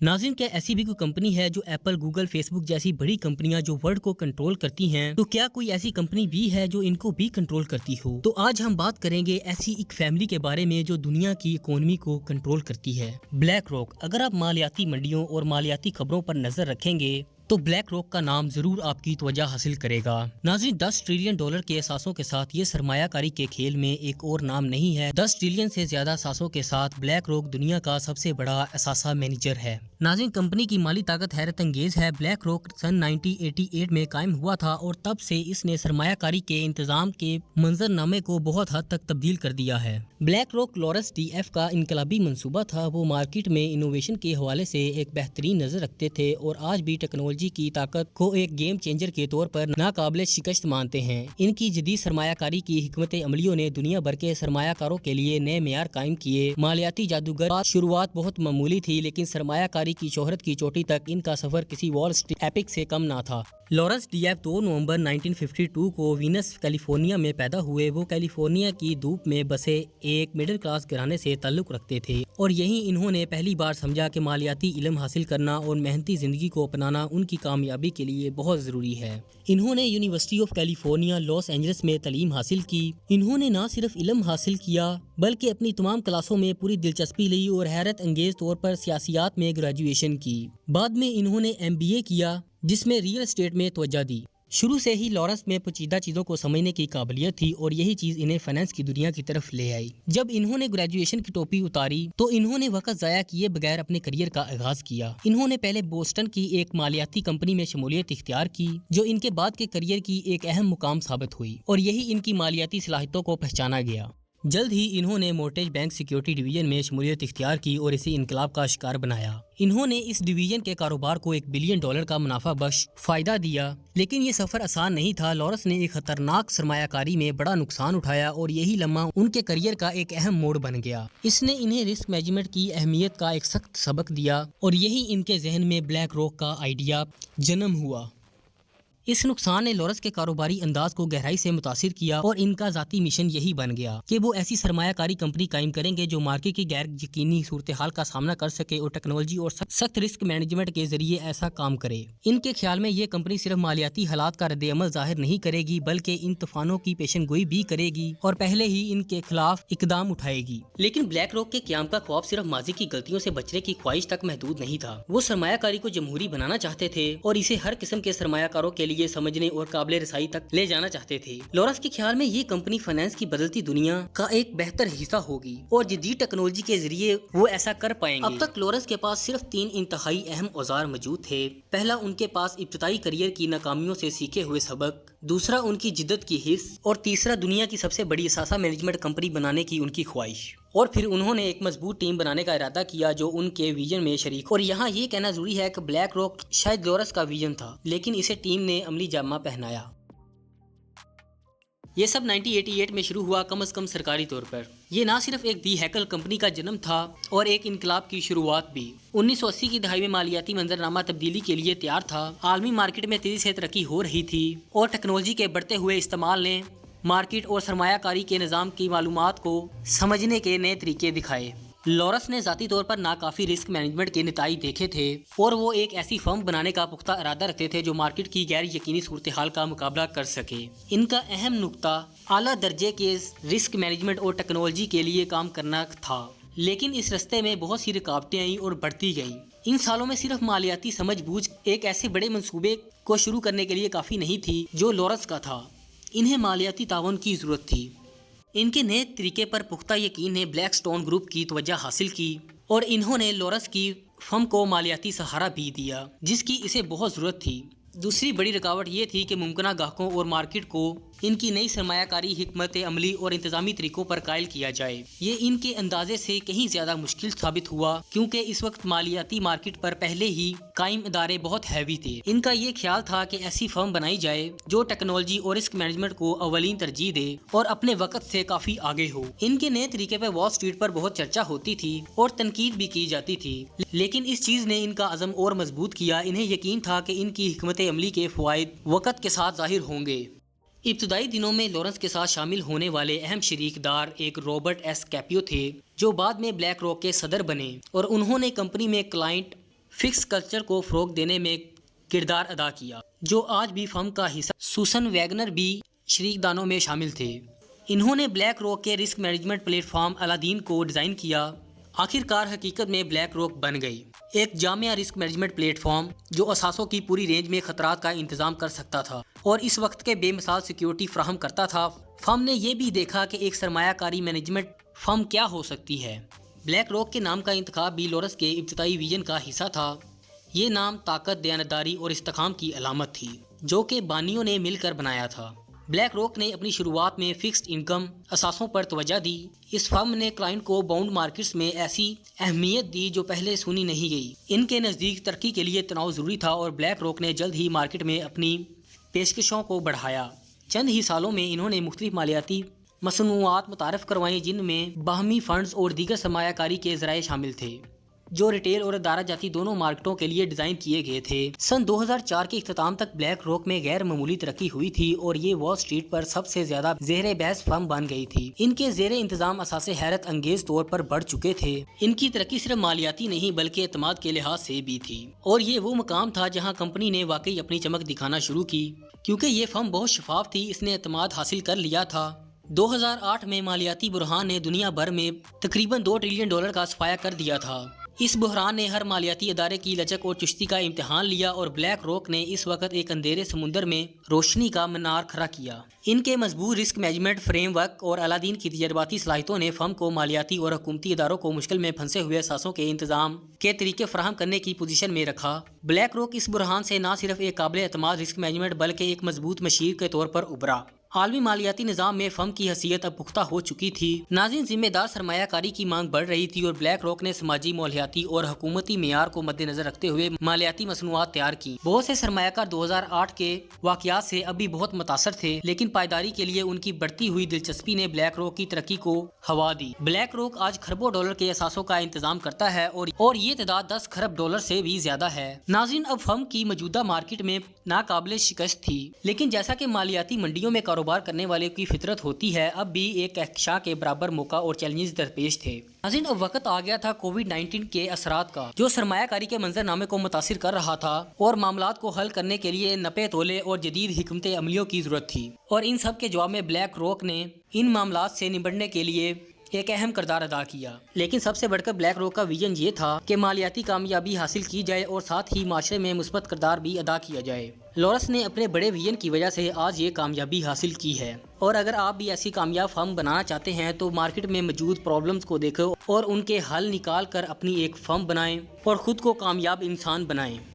नाज़रीन, क्या ऐसी भी कोई कंपनी है जो एप्पल, गूगल, फेसबुक जैसी बड़ी कंपनियां जो वर्ल्ड को कंट्रोल करती हैं, तो क्या कोई ऐसी कंपनी भी है जो इनको भी कंट्रोल करती हो? तो आज हम बात करेंगे ऐसी एक फैमिली के बारे में जो दुनिया की इकोनॉमी को कंट्रोल करती है, ब्लैक रॉक। अगर आप मालियाती मंडियों और मालियाती खबरों पर नजर रखेंगे तो ब्लैक रॉक का नाम जरूर आपकी तवज्जो हासिल करेगा। नाज़रीन, 10 ट्रिलियन डॉलर के असासों के साथ ये सरमायाकारी के खेल में एक और नाम नहीं है। 10 ट्रिलियन से ज्यादा असासों के साथ ब्लैक रॉक दुनिया का सबसे बड़ा असासा मैनेजर है। नाज़रीन, कंपनी की माली ताकत हैरत अंगेज है। ब्लैक रॉक सन 1988 में कायम हुआ था और तब से इसने सरमायाकारी के इंतजाम के मंजरनामे को बहुत हद तक तब्दील कर दिया है। ब्लैक रॉक लॉरेंस डीएफ का इनकलाबी मंसूबा था। वो मार्केट में इनोवेशन के हवाले से एक बेहतरीन नजर रखते थे और आज भी टेक्नोलॉजी की ताकत को एक गेम चेंजर के तौर पर नाकाबिले शिकस्त मानते हैं। इनकी जदीद सरमायाकारी की हिकमत अमलियों ने दुनिया भर के सरमायाकारों के लिए नए मेयार कायम किए। मालियाती जादूगर शुरुआत बहुत मामूली थी, लेकिन सरमायाकारी की शोहरत की चोटी तक इनका सफर किसी वॉल स्ट्रीट एपिक से कम ना था। लॉरेंस डीएफ 2 नवंबर 1952 को वीनस कैलिफोर्निया में पैदा हुए। वो कैलिफोर्निया की धूप में बसे एक मिडिल क्लास घराने से ताल्लुक रखते थे और यहीं इन्होंने पहली बार समझा कि मालियाती इल्म हासिल करना और मेहनती जिंदगी को अपनाना उनकी कामयाबी के लिए बहुत जरूरी है। इन्होंने university of California Los Angeles में तालीम हासिल की। इन्होंने न सिर्फ इल्म हासिल किया बल्कि अपनी तमाम क्लासों में पूरी दिलचस्पी ली और हैरत अंगेज तौर पर सियासियात में ग्रेजुएशन की। बाद में इन्होंने MBA किया जिसमें रियल एस्टेट में तवज्जो दी। शुरू से ही लॉरेंस में पेचीदा चीजों को समझने की काबिलियत थी और यही चीज इन्हें फाइनेंस की दुनिया की तरफ ले आई। जब इन्होंने ग्रेजुएशन की टोपी उतारी तो इन्होंने वक्त जाया किए बगैर अपने करियर का आगाज किया। इन्होंने पहले बोस्टन की एक मालियाती कंपनी में शमूलियत इख्तियार की जो इनके बाद के करियर की एक अहम मुकाम साबित हुई और यही इनकी मालियाती सलाहियतों को पहचाना गया। जल्द ही इन्होंने मोर्टेज बैंक सिक्योरिटी डिवीजन में शमूलियत इख्तियार की और इसे इनकलाब का शिकार बनाया। इन्होंने इस डिवीजन के कारोबार को $1 बिलियन का मुनाफा बख्श फायदा दिया, लेकिन ये सफर आसान नहीं था। लॉरेंस ने एक खतरनाक सरमायाकारी में बड़ा नुकसान उठाया और यही लम्हा उनके करियर का एक अहम मोड़ बन गया। इसने इन्हें रिस्क मैनेजमेंट की अहमियत का एक सख्त सबक दिया और यही इनके जहन में ब्लैक रॉक का आइडिया जन्म हुआ। इस नुकसान ने लॉरेंस के कारोबारी अंदाज को गहराई से मुतासिर किया और इनका जाती मिशन यही बन गया कि वो ऐसी सरमायाकारी कंपनी कायम करेंगे जो मार्केट की गैर यकीनी सूरत हाल का सामना कर सके और टेक्नोलॉजी और सख्त रिस्क मैनेजमेंट के जरिए ऐसा काम करे। इनके ख्याल में ये कंपनी सिर्फ मालियाती हालात का रद्द-ए-अमल जाहिर नहीं करेगी बल्कि इन तूफानों की पेशनगोई भी करेगी और पहले ही इनके खिलाफ इकदाम उठाएगी। लेकिन ब्लैक रॉक के क़याम का ख्वाब सिर्फ माजी की गलतियों से बचने की ख्वाहिश तक महदूद नहीं था। वो सरमायाकारी को जमहूरी बनाना चाहते थे और इसे हर किस्म के सरमायाकारों के लिए समझने और काबिल रसाई तक ले जाना चाहते थे। लॉरेंस के ख्याल में ये कंपनी फाइनेंस की बदलती दुनिया का एक बेहतर हिस्सा होगी और जदीद टेक्नोलॉजी के जरिए वो ऐसा कर पाएंगे। अब तक लॉरेंस के पास सिर्फ 3 इंतहाई अहम औजार मौजूद थे। पहला, उनके पास इब्तिदाई करियर की नाकामियों से सीखे हुए सबक, दूसरा उनकी जिद्दत की हिस्स और तीसरा दुनिया की सबसे बड़ी असासा मैनेजमेंट कंपनी बनाने की उनकी ख्वाहिश। और फिर उन्होंने एक मजबूत टीम बनाने का इरादा किया जो उनके विजन में शरीक। और यहाँ ये कहना जरूरी है कि ब्लैक रॉक शायद लॉरेंस का विजन था, लेकिन इसे टीम ने अमली जामा पहनाया। ये सब 1988 में शुरू हुआ, कम से कम सरकारी तौर पर। ये ना सिर्फ एक दी हैकल कंपनी का जन्म था और एक इनकलाब की शुरुआत भी। 1980 की दहाई में मालियाती मंजरनामा तब्दीली के लिए तैयार था। आलमी मार्केट में तेजी से तरक्की हो रही थी और टेक्नोलॉजी के बढ़ते हुए इस्तेमाल ने मार्केट और सरमायाकारी के निज़ाम की मालूमात को समझने के नए तरीके दिखाए। लॉरेंस ने ज़ाती तौर पर नाकाफी रिस्क मैनेजमेंट के नताइज देखे थे और वो एक ऐसी फर्म बनाने का पुख्ता इरादा रखते थे जो मार्केट की गैर यकीनी सूरत हाल का मुकाबला कर सके। इनका अहम नुक्ता आला दर्जे के रिस्क मैनेजमेंट और टेक्नोलॉजी के लिए काम करना था, लेकिन इस रास्ते में बहुत सी रुकावटें आई और बढ़ती गईं। इन सालों में सिर्फ मालियाती समझ बूझ एक ऐसे बड़े मंसूबे को शुरू करने के लिए काफ़ी नहीं थी जो लॉरेंस का था। इन्हें मालियाती ताउन की ज़रूरत थी। इनके नए तरीके पर पुख्ता यकीन ने ब्लैक स्टोन ग्रुप की तवज्जो हासिल की और इन्होंने लॉरेंस की फर्म को मालियाती सहारा भी दिया जिसकी इसे बहुत ज़रूरत थी। दूसरी बड़ी रुकावट ये थी कि मुमकिन ग्राहकों और मार्केट को इनकी नई सरमायाकारी हिकमत अमली और इंतजामी तरीकों पर कायल किया जाए। ये इनके अंदाजे से कहीं ज्यादा मुश्किल साबित हुआ क्योंकि इस वक्त मालियाती मार्केट पर पहले ही कायम इदारे बहुत हैवी थे। इनका ये ख्याल था कि ऐसी फर्म बनाई जाए जो टेक्नोलॉजी और रिस्क मैनेजमेंट को अवलीन तरजीह दे और अपने वक्त से काफी आगे हो। इनके नए तरीके पर वॉल स्ट्रीट पर बहुत चर्चा होती थी और तनकीद भी की जाती थी, लेकिन इस चीज ने इनका अज़म और मजबूत किया। इन्हें यकीन था कि इनकी हिकमत अमली के फवायद वक्त के साथ जाहिर होंगे। इब्तदाई दिनों में लॉरेंस के साथ शामिल होने वाले अहम शरीकदार एक रॉबर्ट एस कैपियो थे जो बाद में ब्लैक रॉक के सदर बने और उन्होंने कंपनी में क्लाइंट فکس کلچر کو فروغ دینے میں کردار ادا کیا، جو آج بھی فرم کا حصہ۔ سوسن ویگنر بھی شریک دانوں میں شامل تھے۔ انہوں نے بلیک راک کے رسک مینجمنٹ پلیٹ فارم الادین کو ڈیزائن کیا۔ آخر کار حقیقت میں بلیک راک بن گئی، ایک جامع رسک مینجمنٹ پلیٹ فارم جو اثاثوں کی پوری رینج میں خطرات کا انتظام کر سکتا تھا اور اس وقت کے بے مثال سیکیورٹی فراہم کرتا تھا۔ فرم نے یہ بھی دیکھا کہ ایک سرمایہ کاری مینجمنٹ فرم کیا ہو سکتی ہے۔ بلیک راک کے نام کا انتخاب بھی لورس کے ابتدائی ویژن کا حصہ تھا۔ یہ نام طاقت، دیانتداری اور استحکام کی علامت تھی، جو کہ بانیوں نے مل کر بنایا تھا۔ بلیک راک نے اپنی شروعات میں فکسڈ انکم اثاثوں پر توجہ دی۔ اس فرم نے کلائنٹ کو باؤنڈ مارکیٹس میں ایسی اہمیت دی جو پہلے سنی نہیں گئی۔ ان کے نزدیک ترقی کے لیے تنوع ضروری تھا اور بلیک راک نے جلد ہی مارکیٹ میں اپنی پیشکشوں کو بڑھایا۔ چند ہی سالوں میں انہوں نے مختلف مالیاتی مصنوعات متعارف کروائیں جن میں باہمی فنڈز اور دیگر سرمایہ کاری کے ذرائع شامل تھے، جو ریٹیل اور ادارہ جاتی دونوں مارکیٹوں کے لیے ڈیزائن کیے گئے تھے۔ سن 2004 کے اختتام تک بلیک راک میں غیر معمولی ترقی ہوئی تھی اور یہ وال اسٹریٹ پر سب سے زیادہ زیر بحث فرم بن گئی تھی۔ ان کے زیر انتظام اثاثے حیرت انگیز طور پر بڑھ چکے تھے۔ ان کی ترقی صرف مالیاتی نہیں بلکہ اعتماد کے لحاظ سے بھی تھی، اور یہ وہ مقام تھا جہاں کمپنی نے واقعی اپنی چمک دکھانا شروع کی۔ کیونکہ یہ فرم بہت شفاف تھی، اس نے اعتماد حاصل کر لیا تھا۔ 2008 میں مالیاتی بحران نے دنیا بھر میں تقریباً $2 ٹریلین کا صفایا کر دیا تھا۔ اس بحران نے ہر مالیاتی ادارے کی لچک اور چستی کا امتحان لیا اور بلیک راک نے اس وقت ایک اندھیرے سمندر میں روشنی کا مینار کھڑا کیا۔ ان کے مضبوط رسک مینجمنٹ فریم ورک اور الادین کی تجرباتی صلاحیتوں نے فرم کو مالیاتی اور حکومتی اداروں کو مشکل میں پھنسے ہوئے اثاثوں کے انتظام کے طریقے فراہم کرنے کی پوزیشن میں رکھا۔ بلیک راک اس بحران سے نہ صرف ایک قابل اعتماد رسک مینجمنٹ بلکہ ایک مضبوط مشیر کے طور پر ابھرا۔ عالمی مالیاتی نظام میں فرم کی حیثیت اب پختہ ہو چکی تھی۔ ناظرین، ذمہ دار سرمایہ کاری کی مانگ بڑھ رہی تھی اور بلیک راک نے سماجی، مالیاتی اور حکومتی معیار کو مد نظر رکھتے ہوئے مالیاتی مصنوعات تیار کی۔ بہت سے سرمایہ کار 2008 کے واقعات سے اب بھی بہت متاثر تھے، لیکن پائیداری کے لیے ان کی بڑھتی ہوئی دلچسپی نے بلیک راک کی ترقی کو ہوا دی۔ بلیک راک آج کھربوں ڈالر کے اثاثوں کا انتظام کرتا ہے اور یہ تعداد $10 کھرب سے بھی زیادہ ہے۔ ناظرین، اب فرم کی موجودہ مارکیٹ میں ناقابل شکست تھی، لیکن جیسا کہ مالیاتی منڈیوں میں کاروبار کرنے والے کی فطرت ہوتی ہے، اب بھی ایک کہکشاں کے برابر موقع اور چیلنجز درپیش تھے۔ ناظرین، اب وقت آ گیا تھا کووڈ-19 کے اثرات کا، جو سرمایہ کاری کے منظر نامے کو متاثر کر رہا تھا، اور معاملات کو حل کرنے کے لیے نپے تولے اور جدید حکمت عملیوں کی ضرورت تھی۔ اور ان سب کے جواب میں بلیک راک نے ان معاملات سے نمٹنے کے لیے ایک اہم کردار ادا کیا۔ لیکن سب سے بڑھ کر بلیک راک کا ویژن یہ تھا کہ مالیاتی کامیابی حاصل کی جائے اور ساتھ ہی معاشرے میں مثبت کردار بھی ادا کیا جائے۔ لورس نے اپنے بڑے ویژن کی وجہ سے آج یہ کامیابی حاصل کی ہے، اور اگر آپ بھی ایسی کامیاب فرم بنانا چاہتے ہیں تو مارکیٹ میں موجود پرابلمز کو دیکھو اور ان کے حل نکال کر اپنی ایک فرم بنائیں اور خود کو کامیاب انسان بنائیں۔